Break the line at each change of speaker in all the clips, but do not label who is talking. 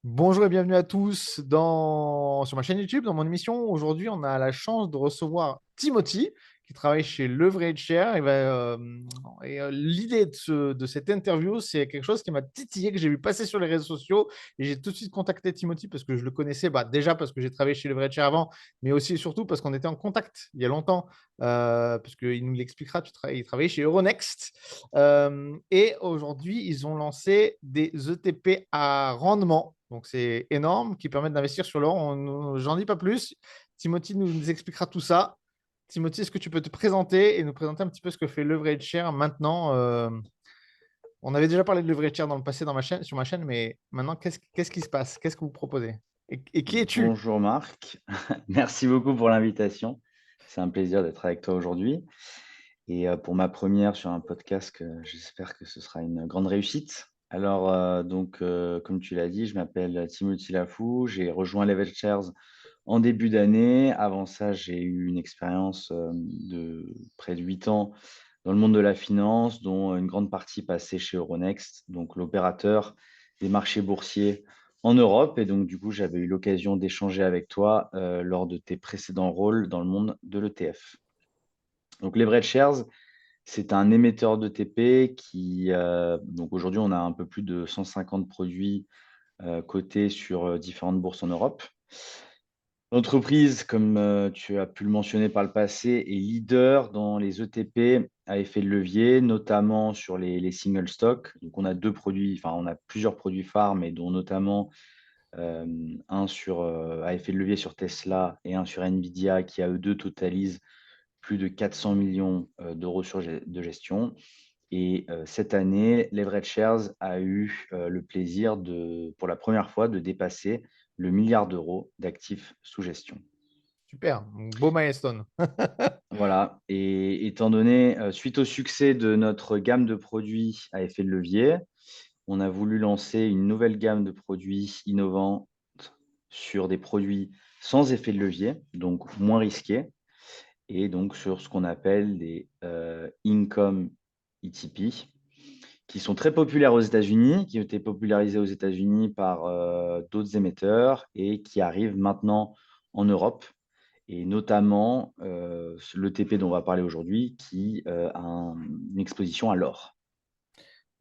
Bonjour et bienvenue à tous sur ma chaîne YouTube, dans mon émission. Aujourd'hui, on a la chance de recevoir Timothy, qui travaille chez Leverage Share. L'idée de cette interview, c'est quelque chose qui m'a titillé, que j'ai vu passer sur les réseaux sociaux. Et j'ai tout de suite contacté Timothy parce que je le connaissais, déjà parce que j'ai travaillé chez Leverage Share avant, mais aussi et surtout parce qu'on était en contact il y a longtemps. Parce qu'il nous l'expliquera, il travaillait chez Euronext. Et aujourd'hui, ils ont lancé des ETP à rendement. Donc, c'est énorme, qui permettent d'investir sur l'or. J'en dis pas plus. Timothy nous expliquera tout ça. Timothy, est-ce que tu peux te présenter et nous présenter un petit peu ce que fait Leverage Share maintenant? On avait déjà parlé de Leverage Share dans le passé sur ma chaîne, mais maintenant, qu'est-ce qui se passe? Qu'est-ce que vous proposez? Et qui es-tu?
Bonjour Marc, merci beaucoup pour l'invitation. C'est un plaisir d'être avec toi aujourd'hui et pour ma première sur un podcast j'espère que ce sera une grande réussite. Alors comme tu l'as dit, je m'appelle Timothy Lafou, j'ai rejoint Level Shares en début d'année. Avant ça, j'ai eu une expérience de près de 8 ans dans le monde de la finance, dont une grande partie passée chez Euronext, donc l'opérateur des marchés boursiers en Europe. Et donc, du coup, j'avais eu l'occasion d'échanger avec toi lors de tes précédents rôles dans le monde de l'ETF. Donc, Leverage Shares, c'est un émetteur d'ETP donc aujourd'hui, on a un peu plus de 150 produits cotés sur différentes bourses en Europe. L'entreprise, comme tu as pu le mentionner par le passé, est leader dans les ETP à effet de levier, notamment sur les single stocks. Donc, on a plusieurs produits phares, mais dont notamment un à effet de levier sur Tesla et un sur Nvidia, qui à eux deux totalisent plus de 400 millions d'euros de gestion. Et cette année, Leverage Shares a eu le plaisir pour la première fois, de dépasser le milliard d'euros d'actifs sous gestion.
Super, beau milestone.
Voilà. Et étant donné, suite au succès de notre gamme de produits à effet de levier, on a voulu lancer une nouvelle gamme de produits innovants sur des produits sans effet de levier, donc moins risqués, et donc sur ce qu'on appelle des income ETP, qui sont très populaires aux États-Unis, qui ont été popularisés aux États-Unis par d'autres émetteurs et qui arrivent maintenant en Europe, et notamment l'ETP dont on va parler aujourd'hui, qui une exposition à l'or.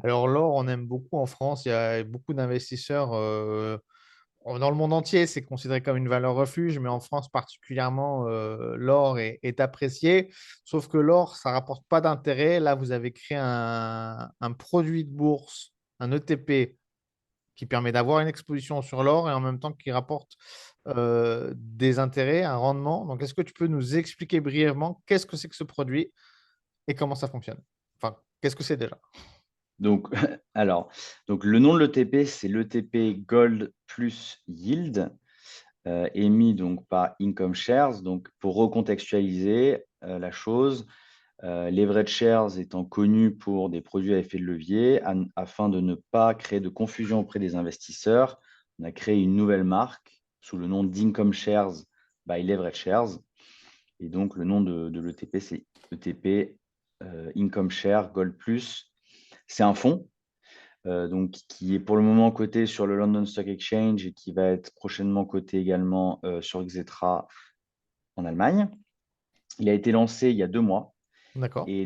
Alors, l'or, on aime beaucoup en France. Il y a beaucoup d'investisseurs. Dans le monde entier, c'est considéré comme une valeur refuge, mais en France particulièrement, l'or est apprécié. Sauf que l'or, ça ne rapporte pas d'intérêt. Là, vous avez créé un produit de bourse, un ETP, qui permet d'avoir une exposition sur l'or et en même temps qui rapporte des intérêts, un rendement. Donc, est-ce que tu peux nous expliquer brièvement qu'est-ce que c'est que ce produit et comment ça fonctionne? Enfin, qu'est-ce que c'est déjà?
Donc, alors, donc le nom de l'ETP, c'est l'ETP Gold plus Yield, émis donc par Income Shares. Donc, pour recontextualiser la chose, Leverage Shares étant connu pour des produits à effet de levier, afin de ne pas créer de confusion auprès des investisseurs, on a créé une nouvelle marque sous le nom d'Income Shares by Leverage Shares. Et donc, le nom de l'ETP, c'est ETP Income Share Gold Plus. C'est un fonds donc, qui est pour le moment coté sur le London Stock Exchange et qui va être prochainement coté également sur Xetra en Allemagne. Il a été lancé il y a 2 mois.
D'accord.
Et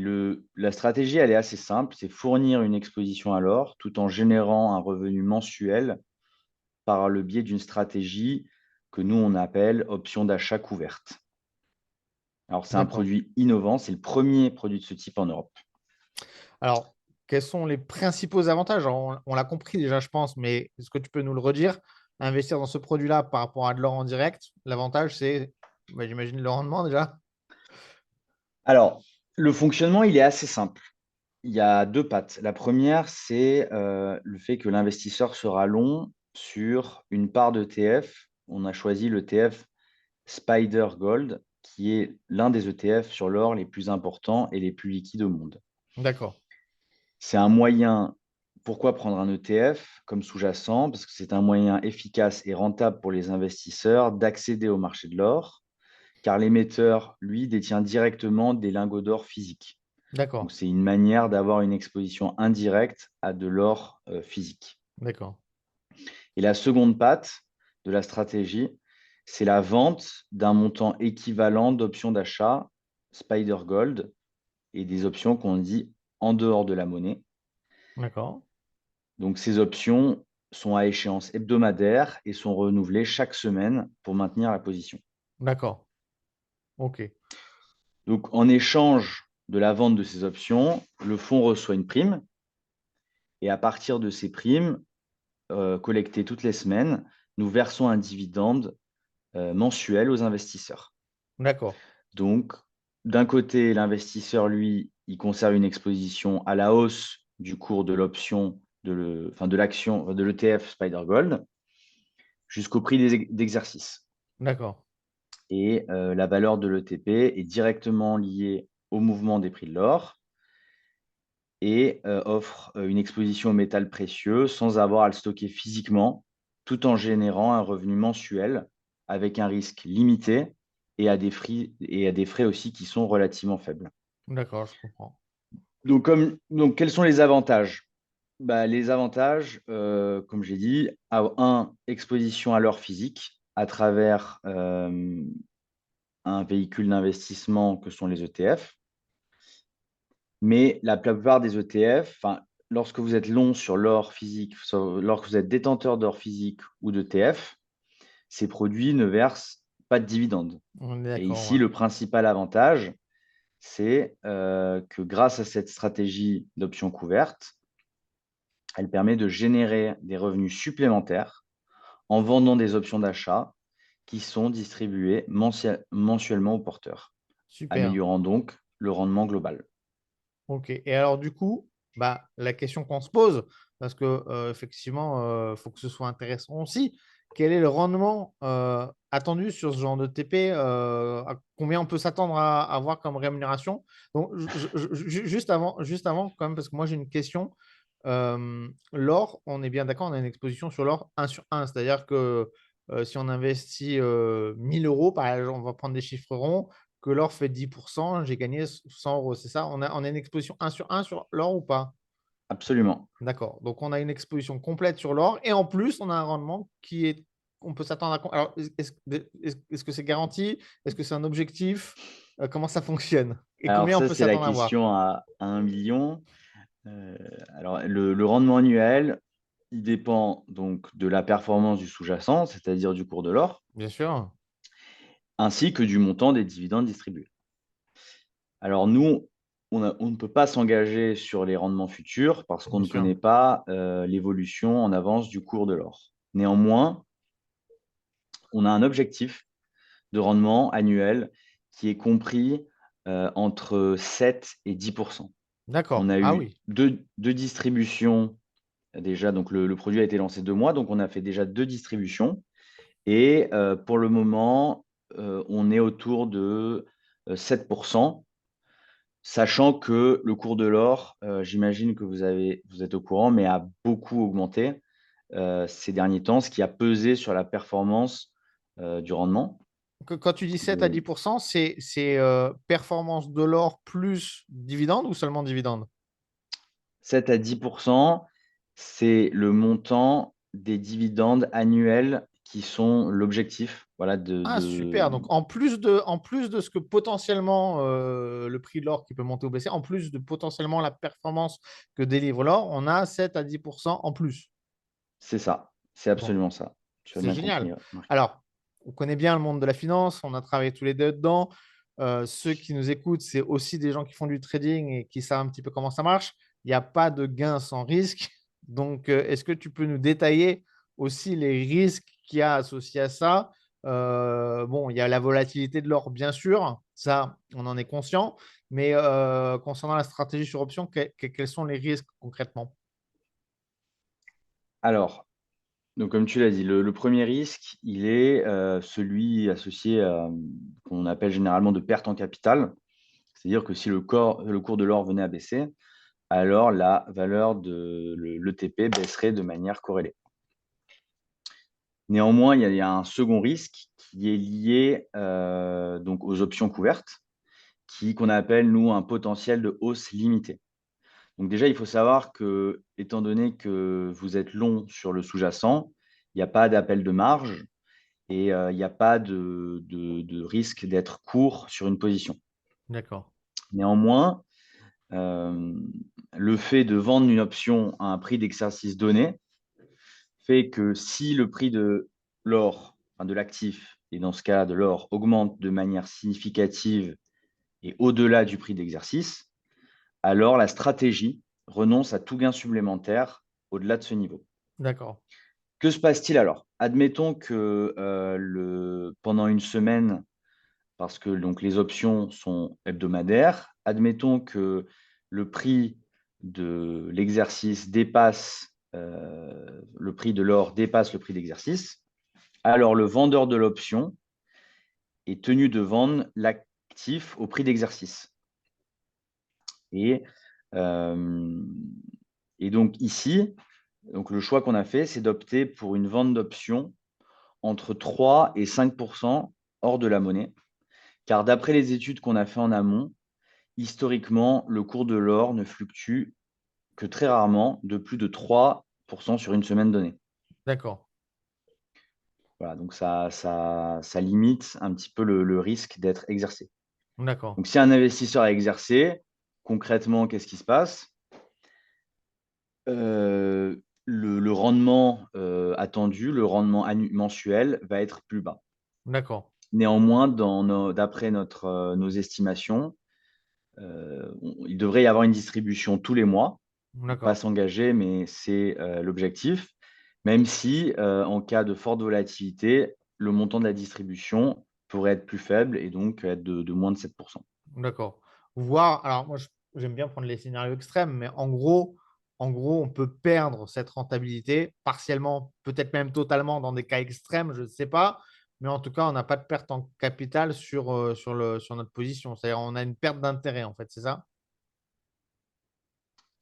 la stratégie, elle est assez simple, c'est fournir une exposition à l'or tout en générant un revenu mensuel par le biais d'une stratégie que nous, on appelle option d'achat couverte. Alors, c'est un
D'accord.
produit innovant, c'est le premier produit de ce type en Europe.
Alors, quels sont les principaux avantages? Alors, on l'a compris déjà, je pense, mais est-ce que tu peux nous le redire? Investir dans ce produit-là par rapport à de l'or en direct, l'avantage, c'est, j'imagine, le rendement déjà.
Alors, le fonctionnement, il est assez simple. Il y a deux pattes. La première, c'est le fait que l'investisseur sera long sur une part d'ETF. On a choisi l'ETF Spider Gold, qui est l'un des ETF sur l'or les plus importants et les plus liquides au monde.
D'accord.
C'est un moyen, pourquoi prendre un ETF comme sous-jacent? Parce que c'est un moyen efficace et rentable pour les investisseurs d'accéder au marché de l'or, car l'émetteur, lui, détient directement des lingots d'or physiques. Donc,
D'accord.
c'est une manière d'avoir une exposition indirecte à de l'or physique.
D'accord.
Et la seconde patte de la stratégie, c'est la vente d'un montant équivalent d'options d'achat Spider Gold et des options qu'on dit en dehors de la monnaie.
D'accord.
Donc, ces options sont à échéance hebdomadaire et sont renouvelées chaque semaine pour maintenir la position.
D'accord. OK.
Donc, en échange de la vente de ces options, le fonds reçoit une prime et à partir de ces primes collectées toutes les semaines, nous versons un dividende mensuel aux investisseurs.
D'accord.
Donc, d'un côté, l'investisseur, lui, il conserve une exposition à la hausse du cours de l'option, de l'action, de l'ETF Spider Gold, jusqu'au prix d'exercice.
D'accord.
Et la valeur de l'ETP est directement liée au mouvement des prix de l'or et offre une exposition aux métal précieux sans avoir à le stocker physiquement, tout en générant un revenu mensuel avec un risque limité et à des frais aussi qui sont relativement faibles.
D'accord, je comprends.
Donc quels sont les avantages? Les avantages, comme j'ai dit, exposition à l'or physique à travers un véhicule d'investissement que sont les ETF. Mais la plupart des ETF, lorsque vous êtes long sur l'or physique, lorsque vous êtes détenteur d'or physique ou d'ETF, ces produits ne versent pas de dividendes.
On est
Et
d'accord,
ici,
ouais.
le principal avantage, c'est que grâce à cette stratégie d'options couvertes, elle permet de générer des revenus supplémentaires en vendant des options d'achat qui sont distribuées mensuellement aux porteurs,
Super.
améliorant donc le rendement global.
OK. Et alors, du coup, la question qu'on se pose, parce que effectivement, il faut que ce soit intéressant aussi, quel est le rendement attendu sur ce genre de TP? À combien on peut s'attendre à avoir comme rémunération? Donc, juste avant, quand même, parce que moi j'ai une question. L'or, on est bien d'accord, on a une exposition sur l'or 1 sur 1. C'est-à-dire que si on investit 1 000 euros, par exemple, on va prendre des chiffres ronds, que l'or fait 10%, j'ai gagné 100 euros, c'est ça? On a une exposition 1 sur 1 sur l'or ou pas?
Absolument.
D'accord, donc on a une exposition complète sur l'or et en plus, on a un rendement qui est on peut s'attendre à alors est-ce que c'est garanti? Est-ce que c'est un objectif? Comment ça fonctionne? Et
Alors
combien on
ça,
peut
c'est la
s'attendre à avoir?
question à 1 million. Alors le rendement annuel, il dépend donc de la performance du sous-jacent, c'est-à-dire du cours de l'or,
Bien sûr,
ainsi que du montant des dividendes distribués. Alors nous, on ne peut pas s'engager sur les rendements futurs parce qu'on
bien
ne
sûr.
connaît pas l'évolution en avance du cours de l'or. Néanmoins, on a un objectif de rendement annuel qui est compris entre 7 et 10%. On
D'accord.
a
Ah
eu
oui,
deux distributions déjà, donc le produit a été lancé 2 mois, donc on a fait déjà 2 distributions. Et pour le moment, on est autour de 7%, sachant que le cours de l'or, j'imagine que vous êtes au courant, mais a beaucoup augmenté ces derniers temps, ce qui a pesé sur la performance du rendement.
quand tu dis 7 à 10 c'est performance de l'or plus dividende ou seulement dividende?
7 à 10%, c'est le montant des dividendes annuels qui sont l'objectif, voilà,
Ah super, donc en plus de ce que potentiellement, le prix de l'or qui peut monter ou baisser, en plus de potentiellement la performance que délivre l'or, on a 7 à 10 en plus.
c'est ça, c'est
Bon,
absolument ça. Tu as
c'est
bien compris,
génial.
Marc.
Alors, on connaît bien le monde de la finance, on a travaillé tous les 2 dedans. Ceux qui nous écoutent, c'est aussi des gens qui font du trading et qui savent un petit peu comment ça marche. Il y a pas de gain sans risque. Donc, est-ce que tu peux nous détailler aussi les risques qu'il y a associés à ça? Bon, il y a la volatilité de l'or, bien sûr, ça, on en est conscient. Mais, concernant la stratégie sur option, quels sont les risques concrètement?
Alors, donc comme tu l'as dit, le 1er risque, il est celui associé qu'on appelle généralement de perte en capital. C'est-à-dire que si le cours de l'or venait à baisser, alors la valeur de l'ETP baisserait de manière corrélée. Néanmoins, il y a un second risque qui est lié donc aux options couvertes, qu'on appelle, nous, un potentiel de hausse limité. Donc déjà, il faut savoir que, étant donné que vous êtes long sur le sous-jacent, il n'y a pas d'appel de marge et il n'y a pas de risque d'être court sur une position.
D'accord.
Néanmoins, le fait de vendre une option à un prix d'exercice donné fait que si le prix de l'or, enfin de l'actif, et dans ce cas de l'or, augmente de manière significative et au-delà du prix d'exercice, alors la stratégie renonce à tout gain supplémentaire au-delà de ce niveau.
D'accord.
Que se passe-t-il alors? Admettons que pendant une semaine, parce que donc, les options sont hebdomadaires, admettons que le prix de l'exercice dépasse, le prix de l'or dépasse le prix d'exercice, alors le vendeur de l'option est tenu de vendre l'actif au prix d'exercice. Et, euh, et donc ici, donc le choix qu'on a fait, c'est d'opter pour une vente d'options entre 3 et 5% hors de la monnaie, car d'après les études qu'on a fait en amont, historiquement, le cours de l'or ne fluctue que très rarement de plus de 3% sur une semaine donnée.
D'accord.
Voilà, donc ça limite un petit peu le risque d'être exercé.
D'accord.
Donc si un investisseur est exercé, concrètement, qu'est-ce qui se passe? Le rendement attendu, le rendement mensuel va être plus bas.
D'accord.
Néanmoins, d'après nos estimations, il devrait y avoir une distribution tous les mois. Donc, pas
D'accord.
s'engager, mais c'est l'objectif. Même si, en cas de forte volatilité, le montant de la distribution pourrait être plus faible et donc être de moins de 7%.
D'accord. Voir, alors moi, j'aime bien prendre les scénarios extrêmes, mais en gros, on peut perdre cette rentabilité partiellement, peut-être même totalement dans des cas extrêmes, je ne sais pas. Mais en tout cas, on n'a pas de perte en capital sur notre position. C'est-à-dire, on a une perte d'intérêt, en fait, c'est ça?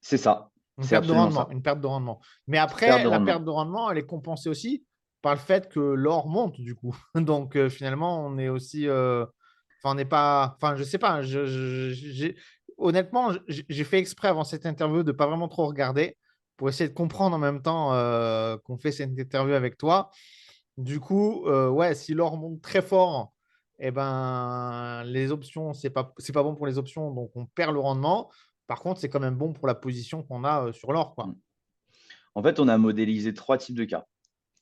C'est ça,
Une
c'est
perte de
absolument
rendement,
ça.
une perte de rendement. Mais
Perte
après,
de
la
rendement.
perte de rendement, elle est compensée aussi par le fait que l'or monte, du coup. Donc, finalement, on est aussi. Enfin, on n'est pas. Enfin, je sais pas. Honnêtement, j'ai fait exprès avant cette interview de ne pas vraiment trop regarder pour essayer de comprendre en même temps qu'on fait cette interview avec toi. Du coup, ouais, si l'or monte très fort, eh ben, les options, c'est pas bon pour les options, donc on perd le rendement. Par contre, c'est quand même bon pour la position qu'on a sur l'or, quoi.
Mm. En fait, on a modélisé 3 types de cas.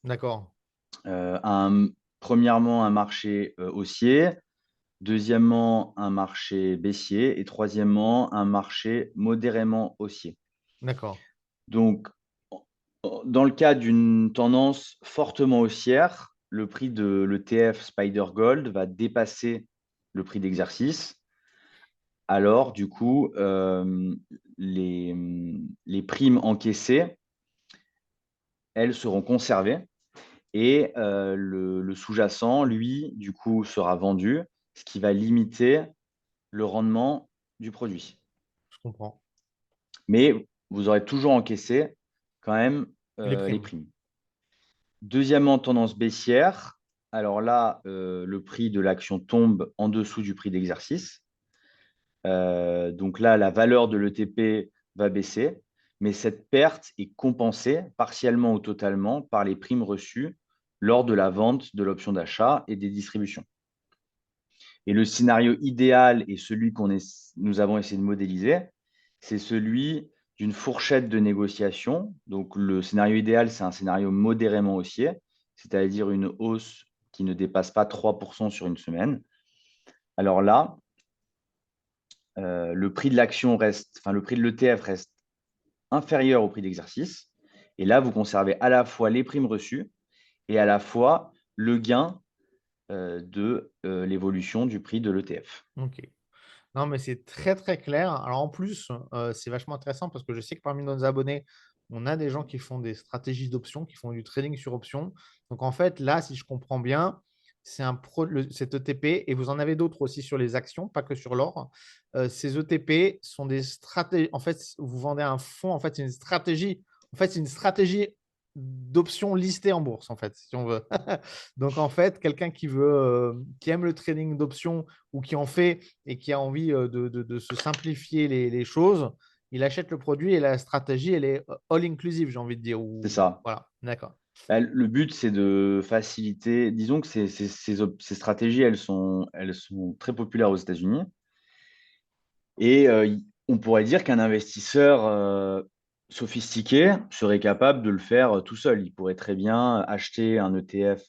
D'accord.
Premièrement, un marché haussier. Deuxièmement, un marché baissier. Et troisièmement, un marché modérément haussier.
D'accord.
Donc, dans le cas d'une tendance fortement haussière, le prix de l'ETF Spider Gold va dépasser le prix d'exercice. Alors, du coup, les primes encaissées, elles seront conservées et le sous-jacent, lui, du coup, sera vendu, ce qui va limiter le rendement du produit.
Je comprends.
Mais vous aurez toujours encaissé quand même
Les
les
primes.
primes. Deuxièmement, tendance baissière. Alors là, le prix de l'action tombe en dessous du prix d'exercice. Donc là, la valeur de l'ETP va baisser, mais cette perte est compensée partiellement ou totalement par les primes reçues lors de la vente de l'option d'achat et des distributions. Et le scénario idéal et celui nous avons essayé de modéliser, c'est celui d'une fourchette de négociation. Donc, le scénario idéal, c'est un scénario modérément haussier, c'est-à-dire une hausse qui ne dépasse pas 3% sur une semaine. Alors là, le prix de l'action reste, enfin, le prix de l'ETF reste inférieur au prix d'exercice. Et là, vous conservez à la fois les primes reçues et à la fois le gain de l'évolution du prix de l'ETF.
Ok. Non, mais c'est très, très clair. Alors, en plus, c'est vachement intéressant parce que je sais que parmi nos abonnés, on a des gens qui font des stratégies d'options, qui font du trading sur options. Donc, en fait, là, si je comprends bien, cet ETP, et vous en avez d'autres aussi sur les actions, pas que sur l'or. Ces ETP sont des stratégies. En fait, vous vendez un fonds, en fait, c'est une stratégie. En fait, c'est une stratégie d'options listées en bourse, en fait, si on veut. Donc, en fait, quelqu'un qui aime le trading d'options ou qui en fait et qui a envie de se simplifier les choses, il achète le produit et la stratégie, elle est all inclusive, j'ai envie de dire.
C'est ça.
Voilà, d'accord.
Bah, le but, c'est de faciliter. Disons que ces stratégies, elles sont très populaires aux États-Unis. Et on pourrait dire qu'un investisseur sophistiqué serait capable de le faire tout seul. Il pourrait très bien acheter un ETF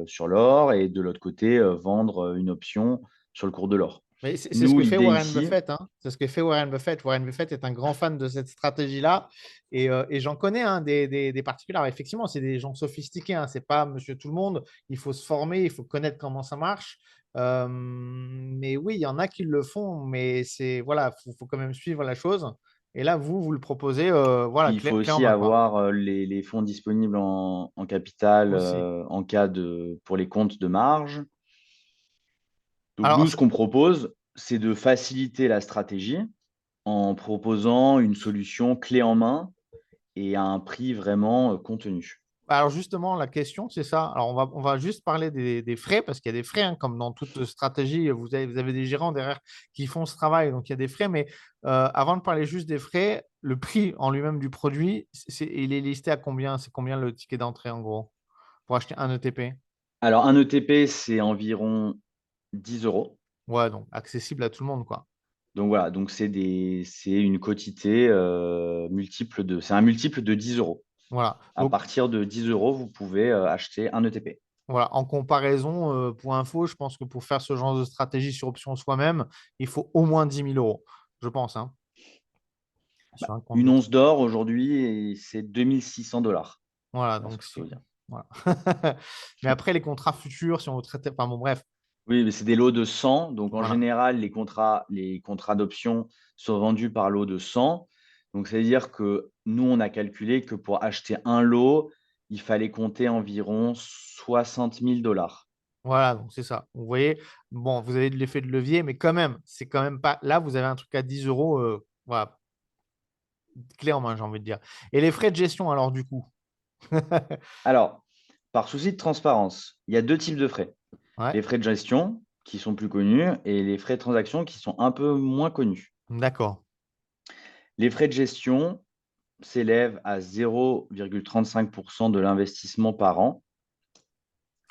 sur l'or et de l'autre côté, vendre une option sur le cours de l'or.
Mais c'est ce
Nous,
que fait
l'idée
Warren
ici,
Buffett, hein. C'est ce que fait Warren Buffett. Warren Buffett est un grand fan de cette stratégie-là. Et j'en connais hein, des particuliers. Alors, effectivement, c'est des gens sophistiqués. Hein. C'est pas monsieur tout le monde. Il faut se former, il faut connaître comment ça marche. Mais oui, il y en a qui le font. Mais c'est voilà, faut quand même suivre la chose. Et là, vous le proposez, voilà,
puis il faut
clé en
aussi
main, quoi.
avoir les fonds disponibles en capital
Aussi.
en cas pour les comptes de marge. Donc
Alors,
nous, ce qu'on propose, c'est de faciliter la stratégie en proposant une solution clé en main et à un prix vraiment contenu.
Alors justement, la question, c'est ça. Alors on va juste parler des frais, parce qu'il y a des frais, hein, comme dans toute stratégie, vous avez des gérants derrière qui font ce travail, donc il y a des frais. Mais avant de parler juste des frais, le prix en lui-même du produit, il est listé à combien? C'est combien le ticket d'entrée en gros pour acheter un ETP?
Alors, un ETP, c'est environ 10 euros.
Ouais, donc accessible à tout le monde, quoi.
Donc voilà, donc c'est une quotité c'est un multiple de 10 euros.
Voilà.
À
Donc
partir de 10 euros, vous pouvez acheter un ETP.
voilà, en comparaison, pour info, je pense que pour faire ce genre de stratégie sur option soi-même, il faut au moins 10 000 euros, je pense, hein, sur un compte
Une
de.
once d'or aujourd'hui, c'est 2600 $.
Voilà,
Voilà ce
donc
que je peux vous dire.
voilà. Mais après, les contrats futurs, si on veut traiter. Enfin bon, bref.
Oui, mais c'est des lots de 100. Donc en
Voilà.
général, les contrats d'option sont vendus par lot de 100. Donc ça veut dire que nous, on a calculé que pour acheter un lot, il fallait compter environ 60 000 $.
Voilà, donc c'est ça. Vous voyez, bon, vous avez de l'effet de levier, mais quand même, c'est quand même pas. Là, vous avez un truc à 10 euros, voilà, clé en main, j'ai envie de dire. Et les frais de gestion, alors, du coup.
Alors, par souci de transparence, il y a deux types de frais.
Ouais,
Les frais de gestion, qui sont plus connus, et les frais de transaction, qui sont un peu moins connus.
d'accord.
Les frais de gestion s'élèvent à 0,35% de l'investissement par an.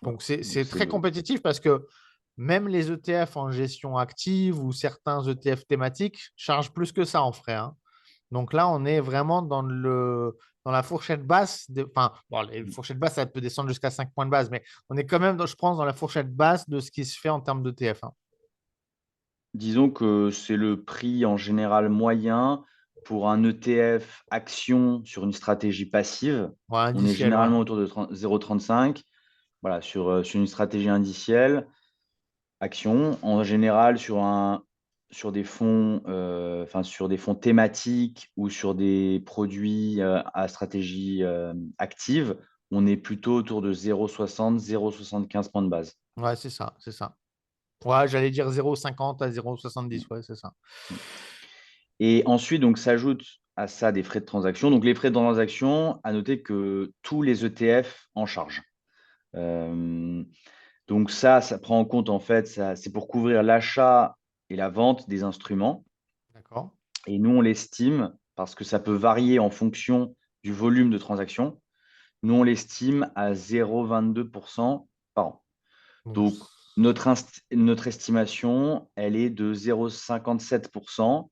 Voilà.
Donc,
Donc,
c'est
c'est
très
le...
compétitif parce que même les ETF en gestion active ou certains ETF thématiques chargent plus que ça en frais, hein. Donc là, on est vraiment dans la fourchette basse. Enfin, bon, les fourchettes basses, ça peut descendre jusqu'à 5 points de base, mais on est quand même, je pense, dans la fourchette basse de ce qui se fait en termes d'ETF, hein.
Disons que c'est le prix en général moyen pour un ETF action sur une stratégie passive.
Ouais,
On est
indiciel, ouais.
généralement autour de 0,35. Voilà, sur une stratégie indicielle, action, en général sur des fonds, sur des fonds thématiques ou sur des produits à stratégie active, on est plutôt autour de 0,60, 0,75 points de base.
Ouais, c'est ça, c'est ça. Ouais, j'allais dire 0,50 à 0,70, ouais, c'est ça.
Et ensuite, donc, s'ajoute à ça des frais de transaction. Donc, les frais de transaction, à noter que tous les ETF en chargent. Euh, donc, ça prend en compte, en fait, c'est pour couvrir l'achat et la vente des instruments.
D'accord.
Et nous, on l'estime, parce que ça peut varier en fonction du volume de transaction, nous, on l'estime à 0,22% par an.
Donc,
Donc, notre estimation, elle est de 0,57%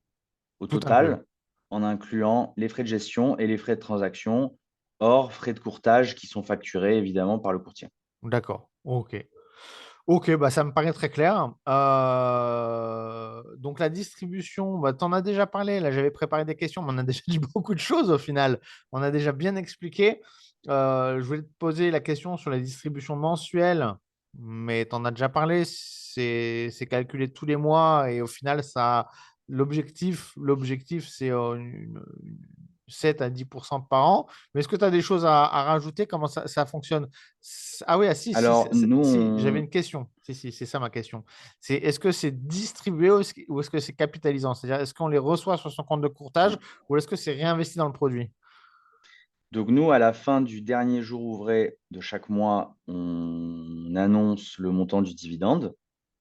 au
tout inclus.
total, en incluant les frais de gestion et les frais de transaction, hors frais de courtage qui sont facturés évidemment par le courtier.
D'accord. OK. Ok, bah ça me paraît très clair. Donc la distribution, bah, tu en as déjà parlé. Là, j'avais préparé des questions, mais on a déjà dit beaucoup de choses au final. On a déjà bien expliqué. Je voulais te poser la question sur la distribution mensuelle, mais tu en as déjà parlé. C'est calculé tous les mois et au final, l'objectif, c'est 7 à 10% par an. Mais est-ce que tu as des choses à rajouter? Comment ça fonctionne? Ah oui, ah, si, si,
Alors, nous,
si, j'avais une question. Si, si, c'est ça ma question. Est-ce que c'est distribué ou est-ce que c'est capitalisant? C'est-à-dire, est-ce qu'on les reçoit sur son compte de courtage ou est-ce que c'est réinvesti dans le produit?
donc nous, à la fin du dernier jour ouvré de chaque mois, on annonce le montant du dividende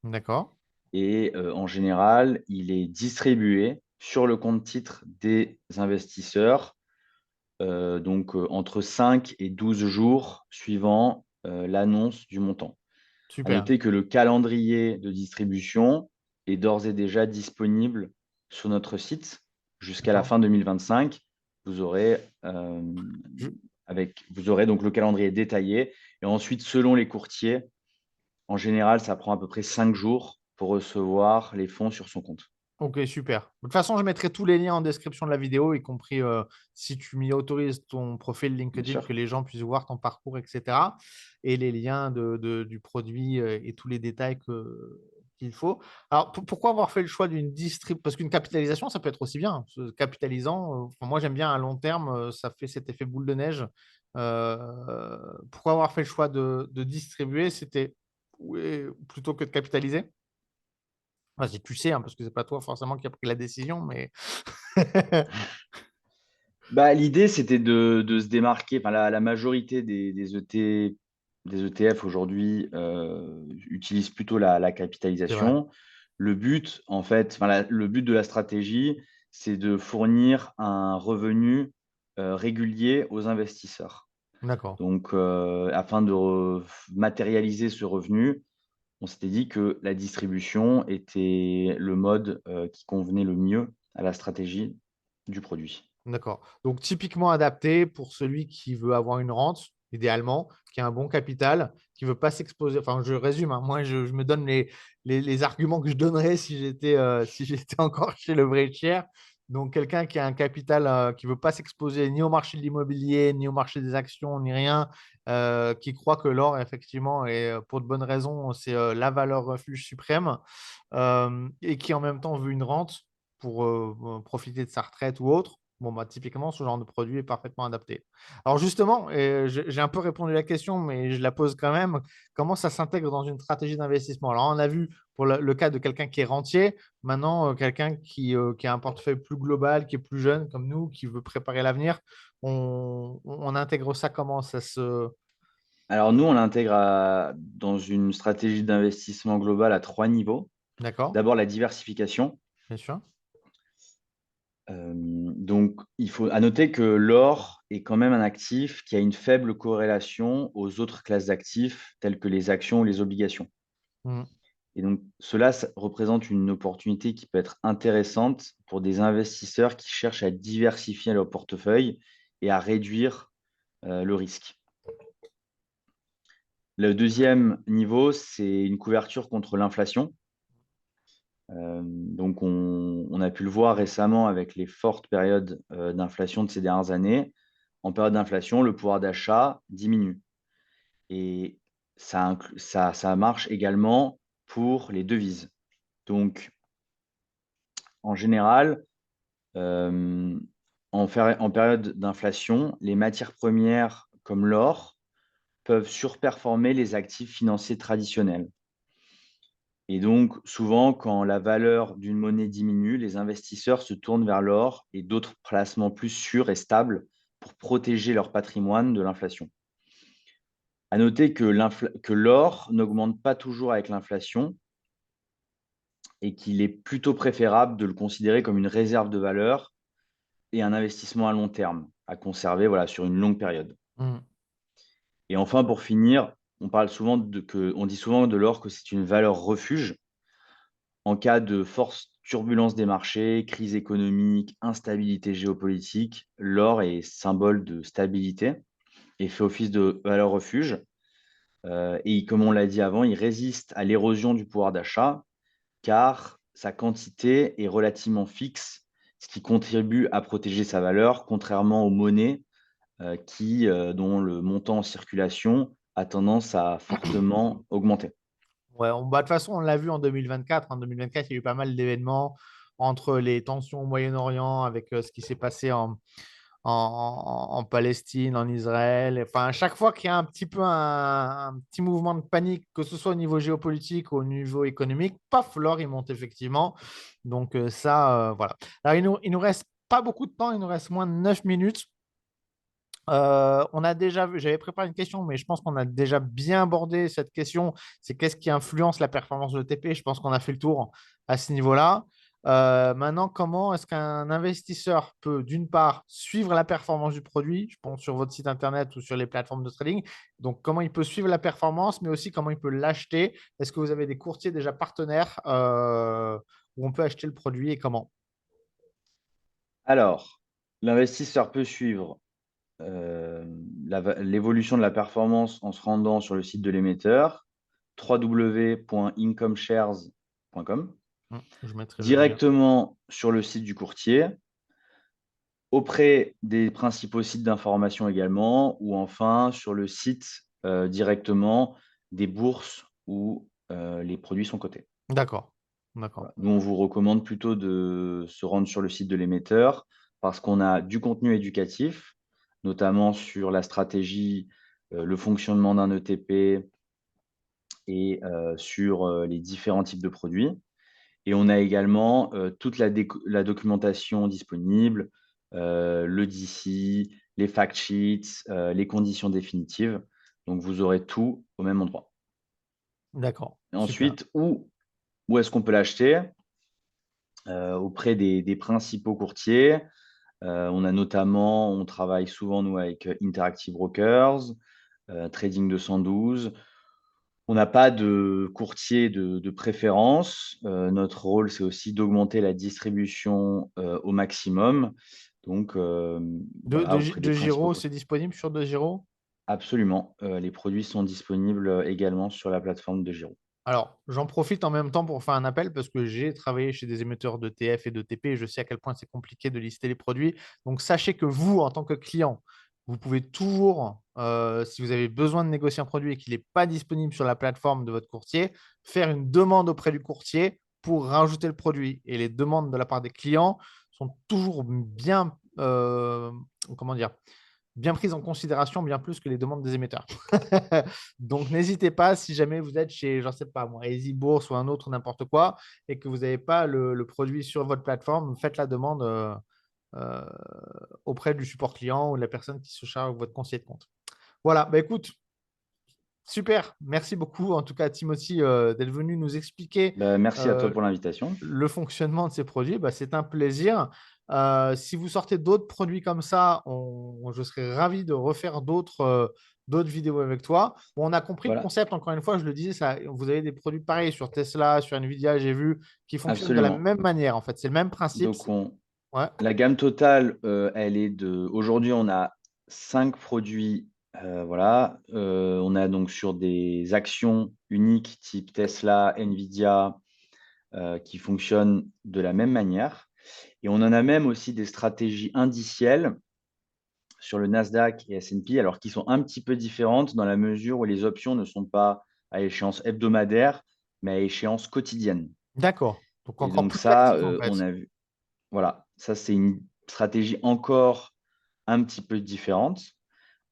D'accord.
et en général, il est distribué sur le compte titre des investisseurs donc entre 5 et 12 jours suivant l'annonce du montant. À
Super.
noter que le calendrier de distribution est d'ores et déjà disponible sur notre site jusqu'à la
D'accord.
fin 2025. Vous aurez,
Je-
vous aurez donc le calendrier détaillé. Et ensuite, selon les courtiers, en général, ça prend à peu près 5 jours pour recevoir les fonds sur son compte.
Ok, super. De toute façon, je mettrai tous les liens en description de la vidéo, y compris si tu m'y autorises ton profil
Bien
LinkedIn, que
sûr.
les gens puissent voir ton parcours, etc. Et les liens du produit et tous les détails qu'il faut. Alors, pourquoi avoir fait le choix d'une distrib? Parce qu'une capitalisation, ça peut être aussi bien. Capitalisant, enfin, moi, j'aime bien à long terme, ça fait cet effet boule de neige. Pourquoi avoir fait le choix de distribuer? C'était ouais, plutôt que de capitaliser? Enfin, si tu sais, hein, parce que c'est pas toi forcément qui a pris la décision, mais
Bah, l'idée, c'était de se démarquer. Enfin, la majorité des ETF aujourd'hui utilisent plutôt la
c'est vrai.
capitalisation. Le but, en fait, enfin, le but de la stratégie, c'est de fournir un revenu régulier aux investisseurs.
D'accord.
Donc, afin de matérialiser ce revenu, on s'était dit que la distribution était le mode qui convenait le mieux à la stratégie du produit.
D'accord. Donc, typiquement adapté pour celui qui veut avoir une rente, idéalement, qui a un bon capital, qui ne veut pas s'exposer. Enfin, je résume, hein. Moi, je me donne les arguments que je donnerais si j'étais si j'étais encore chez le vrai tiers. Donc, quelqu'un qui a un capital qui ne veut pas s'exposer ni au marché de l'immobilier, ni au marché des actions, ni rien, qui croit que l'or, effectivement, et pour de bonnes raisons, c'est la valeur refuge suprême, et qui en même temps veut une rente pour profiter de sa retraite ou autre. Bon, bah, typiquement, ce genre de produit est parfaitement adapté. Alors justement, j'ai un peu répondu à la question, mais je la pose quand même. Comment ça s'intègre dans une stratégie d'investissement? Alors, on a vu pour le cas de quelqu'un qui est rentier, maintenant, quelqu'un qui a un portefeuille plus global, qui est plus jeune comme nous, qui veut préparer l'avenir, on intègre ça comment?
Alors nous, on l'intègre dans une stratégie d'investissement global à 3 niveaux.
D'accord,
D'abord, la diversification.
bien sûr.
Donc, il faut à noter que l'or est quand même un actif qui a une faible corrélation aux autres classes d'actifs telles que les actions ou les obligations.
Mm.
Et donc, cela ça représente une opportunité qui peut être intéressante pour des investisseurs qui cherchent à diversifier leur portefeuille et à réduire le risque. Le deuxième niveau, c'est une couverture contre l'inflation. Donc, on a pu le voir récemment avec les fortes périodes d'inflation de ces dernières années. En période d'inflation, le pouvoir d'achat diminue. Et ça marche également pour les devises. Donc, en général, euh, en période d'inflation, les matières premières comme l'or peuvent surperformer les actifs financiers traditionnels. Et donc, souvent, quand la valeur d'une monnaie diminue, les investisseurs se tournent vers l'or et d'autres placements plus sûrs et stables pour protéger leur patrimoine de l'inflation. À noter que l'or n'augmente pas toujours avec l'inflation et qu'il est plutôt préférable de le considérer comme une réserve de valeur et un investissement à long terme, à conserver voilà, sur une longue période.
Mm.
Et enfin, pour finir, on dit souvent de l'or que c'est une valeur refuge. En cas de forte turbulence des marchés, crise économique, instabilité géopolitique, l'or est symbole de stabilité et fait office de valeur refuge. Et comme on l'a dit avant, il résiste à l'érosion du pouvoir d'achat car sa quantité est relativement fixe, ce qui contribue à protéger sa valeur, contrairement aux monnaies dont le montant en circulation a tendance à fortement augmenter.
Ouais, de toute façon, on l'a vu en 2024. En 2024, il y a eu pas mal d'événements entre les tensions au Moyen-Orient avec ce qui s'est passé en Palestine, en Israël. Enfin, à chaque fois qu'il y a un petit peu un petit mouvement de panique, que ce soit au niveau géopolitique ou au niveau économique, paf, l'or, il monte effectivement. Donc ça, voilà. Alors, il nous reste pas beaucoup de temps, il nous reste moins de 9 minutes. On a déjà vu, j'avais préparé une question, mais je pense qu'on a déjà bien abordé cette question. C'est qu'est-ce qui influence la performance de l'ETP? Je pense qu'on a fait le tour à ce niveau-là. Maintenant, comment est-ce qu'un investisseur peut, d'une part, suivre la performance du produit, je pense sur votre site internet ou sur les plateformes de trading. Donc, comment il peut suivre la performance, mais aussi comment il peut l'acheter. Est-ce que vous avez des courtiers déjà partenaires où on peut acheter le produit et comment?
Alors, l'investisseur peut suivre l'évolution de la performance en se rendant sur le site de l'émetteur, www.incomeshares.com,
Je mettrai le lien.
directement sur le site du courtier, auprès des principaux sites d'information également, ou enfin sur le site directement des bourses où les produits sont cotés.
D'accord. D'accord.
Voilà. Nous, on vous recommande plutôt de se rendre sur le site de l'émetteur parce qu'on a du contenu éducatif, notamment sur la stratégie, le fonctionnement d'un ETP et sur les différents types de produits. Et on a également toute la documentation disponible, le DC, les fact sheets, les conditions définitives. Donc, vous aurez tout au même endroit.
D'accord.
Et
Super.
ensuite, où est-ce qu'on peut l'acheter? Auprès des principaux courtiers. On travaille souvent, nous, avec Interactive Brokers, Trading 212. On n'a pas de courtier de préférence. Notre rôle, c'est aussi d'augmenter la distribution au maximum. Donc, voilà, auprès des
De
principaux
Giro,
courtiers.
c'est disponible sur De Giro?
Absolument. Les produits sont disponibles également sur la plateforme de Giro.
Alors, j'en profite en même temps pour faire un appel parce que j'ai travaillé chez des émetteurs d'ETF et d'ETP et je sais à quel point c'est compliqué de lister les produits. Donc, sachez que vous, en tant que client, vous pouvez toujours, si vous avez besoin de négocier un produit et qu'il n'est pas disponible sur la plateforme de votre courtier, faire une demande auprès du courtier pour rajouter le produit. Et les demandes de la part des clients sont toujours bien, comment dire, bien prise en considération, bien plus que les demandes des émetteurs. Donc, n'hésitez pas si jamais vous êtes chez, je ne sais pas moi, Easy Bourse ou un autre n'importe quoi et que vous n'avez pas le produit sur votre plateforme, faites la demande euh, auprès du support client ou de la personne qui se charge de votre conseiller de compte. Voilà, bah, écoute, super. Merci beaucoup en tout cas, Timothy, d'être venu nous expliquer
Bah, merci à toi
euh,
pour l'invitation.
le fonctionnement de ces produits. Bah, c'est un plaisir. Si vous sortez d'autres produits comme ça, je serais ravi de refaire d'autres vidéos avec toi. Bon, on a compris le
Voilà,
concept, encore une fois, je le disais, ça, vous avez des produits pareils sur Tesla, sur Nvidia, j'ai vu, qui fonctionnent de la
absolument.
même manière. En fait, c'est le même principe.
Donc,
Ouais,
la gamme totale, elle est de. Aujourd'hui, on a 5 produits. Voilà. On a donc sur des actions uniques type Tesla, Nvidia, qui fonctionnent de la même manière. Et on en a même aussi des stratégies indicielles sur le Nasdaq et S&P, alors qui sont un petit peu différentes dans la mesure où les options ne sont pas à échéance hebdomadaire, mais à échéance quotidienne.
d'accord. Donc,
Et
encore
donc
plus
ça,
actif, en fait.
on a vu. Voilà, ça c'est une stratégie encore un petit peu différente.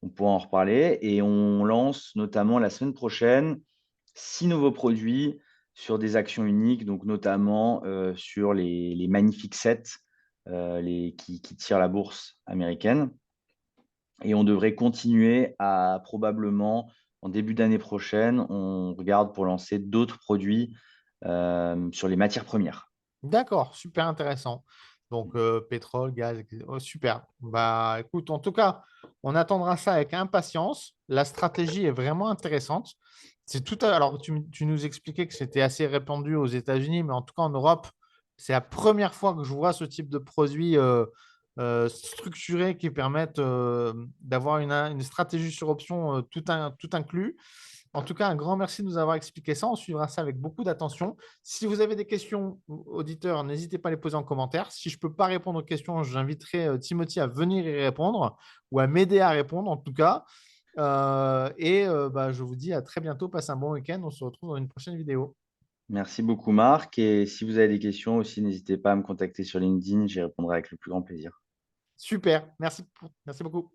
On pourra en reparler et on lance notamment la semaine prochaine 6 nouveaux produits sur des actions uniques, donc notamment sur les magnifiques 7 qui tirent la bourse américaine. Et on devrait continuer à probablement, en début d'année prochaine, on regarde pour lancer d'autres produits sur les matières premières.
D'accord, super intéressant. Donc, pétrole, gaz, etc. Oh, super. Bah, écoute, en tout cas, on attendra ça avec impatience. La stratégie est vraiment intéressante. C'est tout alors, tu nous expliquais que c'était assez répandu aux États-Unis, mais en tout cas, en Europe, c'est la première fois que je vois ce type de produit structuré qui permettent d'avoir une stratégie sur option tout inclus. En tout cas, un grand merci de nous avoir expliqué ça. On suivra ça avec beaucoup d'attention. Si vous avez des questions, auditeurs, n'hésitez pas à les poser en commentaire. Si je ne peux pas répondre aux questions, j'inviterai Timothy à venir y répondre ou à m'aider à répondre en tout cas. Bah, je vous dis à très bientôt. Passez un bon week-end. On se retrouve dans une prochaine vidéo.
Merci beaucoup Marc et si vous avez des questions aussi, n'hésitez pas à me contacter sur LinkedIn, j'y répondrai avec le plus grand plaisir.
Super. Merci beaucoup.